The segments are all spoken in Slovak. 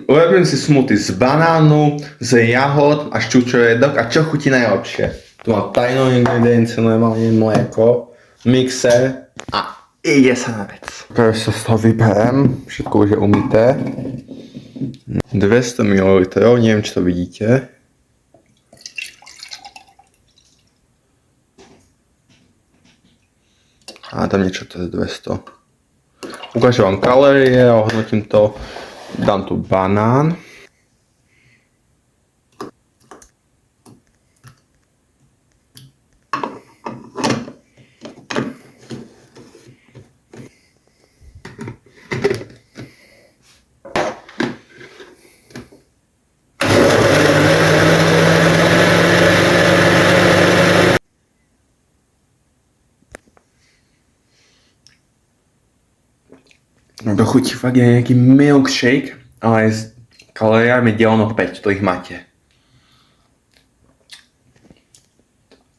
Urobím si smoothie z banánu, z jahod a šťučoredok a čo chutí najlepšie. Tu mám tajnú ingredienciu, normálne mlieko, mixer a ide sa na vec. Teraz sa z toho vyberiem, všetko už je umyté. 200 ml, neviem či to vidíte. A tam niečo to je 200. Ukážem vám kalórie a ohodnotím to. Dám tu banán. Do chuti fakt je nejaký milkshake, ale aj s kalóriami deleno 5, to ich máte.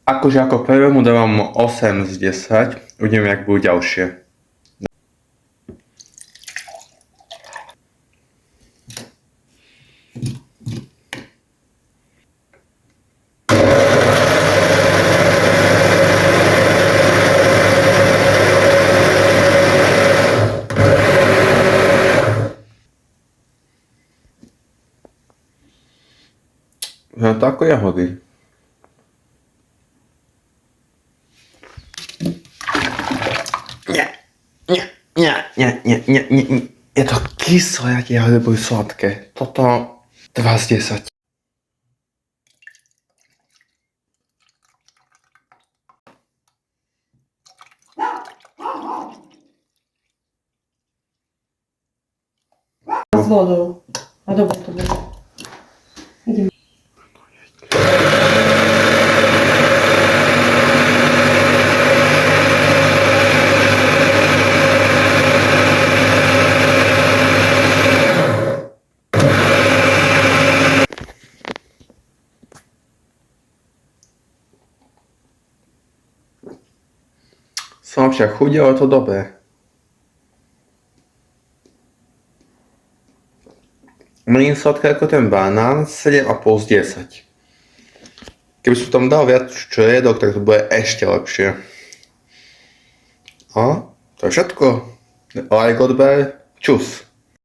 Akože ako prvému dávam 8 z 10, uvidíme jak budú ďalšie. No to ako jahody. Nie. Je to kyslé, aké jahody boli sladké. Toto 2 z 10. Z vodou. A dobre to bude. Ideme. Som však chudil, ale to dobré. Menej sladké ako ten banán, 7,5 z 10. Keby som tam dal viac čoredok, tak to bude ešte lepšie. A to je všetko. Like, odber, čus.